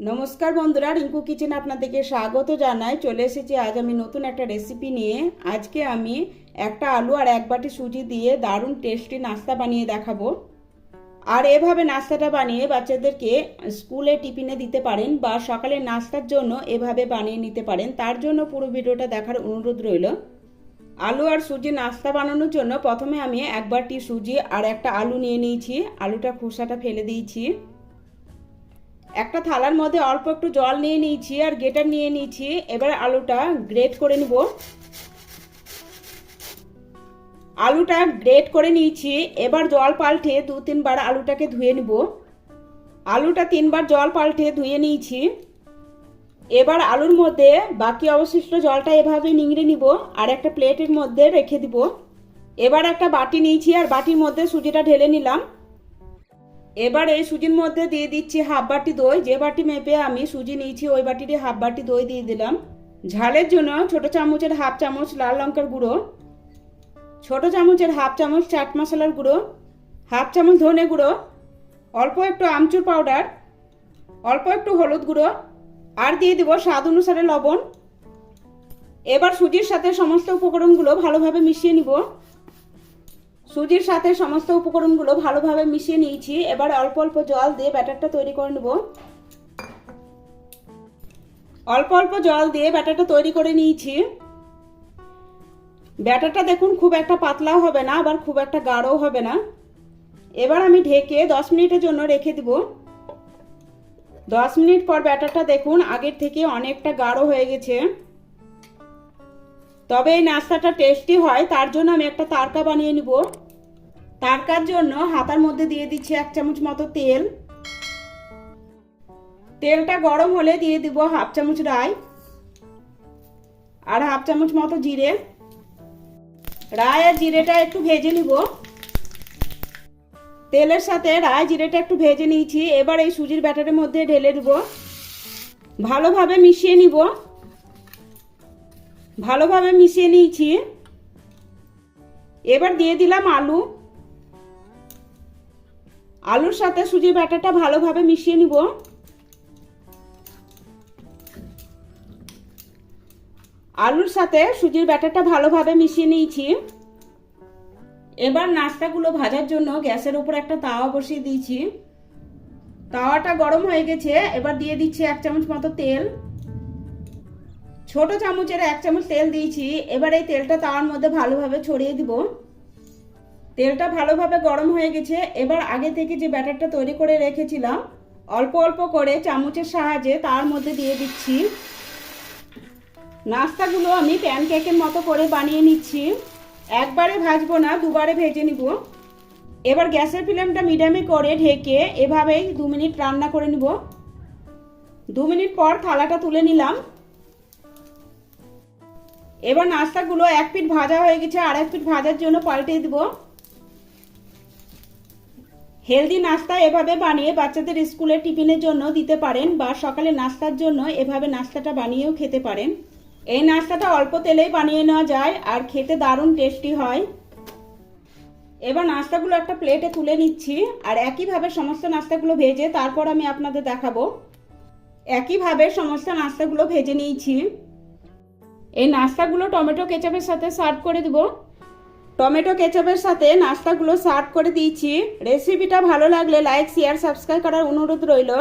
নমস্কার বন্ধুরা, রিঙ্কু কিচেন আপনাদেরকে স্বাগত জানাই। চলে এসেছি আজ আমি নতুন একটা রেসিপি নিয়ে। আজকে আমি একটা আলু আর এক বাটি সুজি দিয়ে দারুণ টেস্টি নাস্তা বানিয়ে দেখাবো। আর এভাবে নাস্তাটা বানিয়ে বাচ্চাদেরকে স্কুলে টিফিনে দিতে পারেন বা সকালে নাস্তার জন্য এভাবে বানিয়ে নিতে পারেন। তার জন্য পুরো ভিডিওটা দেখার অনুরোধ রইল। আলু আর সুজি নাস্তা বানানোর জন্য প্রথমে আমি এক বাটি সুজি আর একটা আলু নিয়ে নিয়েছি। আলুটা খোসাটা ফেলে দিয়েছি। একটা থালার মধ্যে অল্প একটু জল নিয়ে নিয়েছি আর গ্রেটার নিয়ে নিয়েছি। এবার আলুটা গ্রেট করে নিব। আলুটা গ্রেট করে নিয়েছি। এবার জল পাল্টে 2-3 বার আলুটাকে ধুয়ে নিব। আলুটা 3 বার জল পাল্টে ধুয়ে নিয়েছি। এবার আলুর মধ্যে বাকি অবশিষ্ট জলটা এভাবে নিংড়ে নিব আর একটা প্লেটের মধ্যে রেখে দিব। এবার একটা বাটি নিয়েছি আর বাটির মধ্যে সুজিটা ঢেলে নিলাম। এবার এই সুজির মধ্যে দিয়ে দিচ্ছি হাফ বাটি দই। যে বাটি মেপে আমি সুজি নিয়েছি ওই বাটিতে হাফ বাটি দই দিয়ে দিলাম। ঝালের জন্য ছোট চামচের হাফ চামচ লাল লঙ্কার গুঁড়ো, ছোট চামচের হাফ চামচ চাট মশলার গুঁড়ো, হাফ চামচ ধনে গুঁড়ো, অল্প একটু আমচুর পাউডার, অল্প একটু হলুদ গুঁড়ো আর দিয়ে দেব স্বাদ অনুসারে লবণ। এবার সুজির সাথে সমস্ত উপকরণগুলো ভালোভাবে মিশিয়ে নিব। সুজির সাথে সমস্ত উপকরণগুলো ভালোভাবে মিশিয়ে নিয়েছি। এবার অল্প অল্প জল দিয়ে ব্যাটারটা তৈরি করে নেব। অল্প অল্প জল দিয়ে ব্যাটারটা তৈরি করে নিয়েছি। ব্যাটারটা দেখুন খুব একটা পাতলাও হবে না আবার খুব একটা গাঢ়ও হবে না। এবার আমি ঢেকে 10 মিনিটের জন্য রেখে দিব। 10 মিনিট পর ব্যাটারটা দেখুন আগের থেকে অনেকটা গাঢ় হয়ে গেছে। তবে এই নাস্তাটা টেস্টি হয় তার জন্য আমি একটা তারকা বানিয়ে নিব। তারকার জন্য হাতার মধ্যে দিয়ে দিচ্ছি 1 চামচ মতো তেল। তেলটা গরম হলে দিয়ে দিব হাফ চামচ রাই আর হাফ চামচ মতো জিরে। রাই আর জিরেটা একটু ভেজে নিব। তেলের সাথে রাই জিরেটা একটু ভেজে নিয়েছি। এবার এই সুজির ব্যাটারের মধ্যে ঢেলে দেব। ভালোভাবে মিশিয়ে নিব। ভালোভাবে মিশিয়ে নিয়েছি। এবার দিয়ে দিলাম আলু। আলুর সাথে সুজির ব্যাটারটা ভালোভাবে মিশিয়ে নিব। আলুর সাথে সুজির ব্যাটারটা ভালোভাবে মিশিয়ে নিয়েছি। এবার নাস্তাগুলো ভাজার জন্য গ্যাসের উপর একটা তাওয়া বসিয়ে দিয়েছি। তাওয়াটা গরম হয়ে গেছে। এবার দিয়ে দিচ্ছি 1 চামচ মতো তেল। ছোট চামচের 1 চামচ তেল দিয়েছি। এবার এই তেলটা তাওয়ার মধ্যে ভালোভাবে ছড়িয়ে দিব। তেলটা ভালোভাবে গরম হয়ে গেছে। এবার আগে থেকে যে ব্যাটারটা তৈরি করে রেখেছিলাম অল্প অল্প করে চামচের সাহায্যে তার মধ্যে দিয়ে দিচ্ছি। নাস্তাগুলো আমি প্যানকেকের মতো করে বানিয়ে নিচ্ছি। একবারে ভাজবো না, দুবারে ভেজে নিব। এবার গ্যাসের ফ্লেমটা মিডিয়ামে করে ঢেকে এভাবেই 2 মিনিট রান্না করে নিব। 2 মিনিট পর থালাটা তুলে নিলাম। এবার নাস্তাগুলো এক পিঠ ভাজা হয়ে গেছে, আর এক পিঠ ভাজার জন্য পাল্টে দিব। হেলদি নাস্তা এভাবে বানিয়ে বাচ্চাদের স্কুলে টিফিনের জন্য দিতে পারেন বা সকালে নাস্তার জন্য এভাবে নাস্তাটা বানিয়েও খেতে পারেন। এই নাস্তাটা অল্প তেলেই বানিয়ে নেওয়া যায় আর খেতে দারুণ টেস্টি হয়। এবার নাস্তাগুলো একটা প্লেটে তুলে নিচ্ছি আর একইভাবে সমস্ত নাস্তাগুলো ভেজে তারপর আমি আপনাদের দেখাবো। একইভাবে সমস্ত নাস্তাগুলো ভেজে নিয়েছি। এই নাস্তাগুলো টমেটো কেচাপের সাথে সার্ভ করে দেব। টমেটো কেচাপের সাথে নাস্তাগুলো সার্ভ করে দিয়েছি। রেসিপিটা ভালো লাগলে লাইক, শেয়ার, সাবস্ক্রাইব করার অনুরোধ রইল।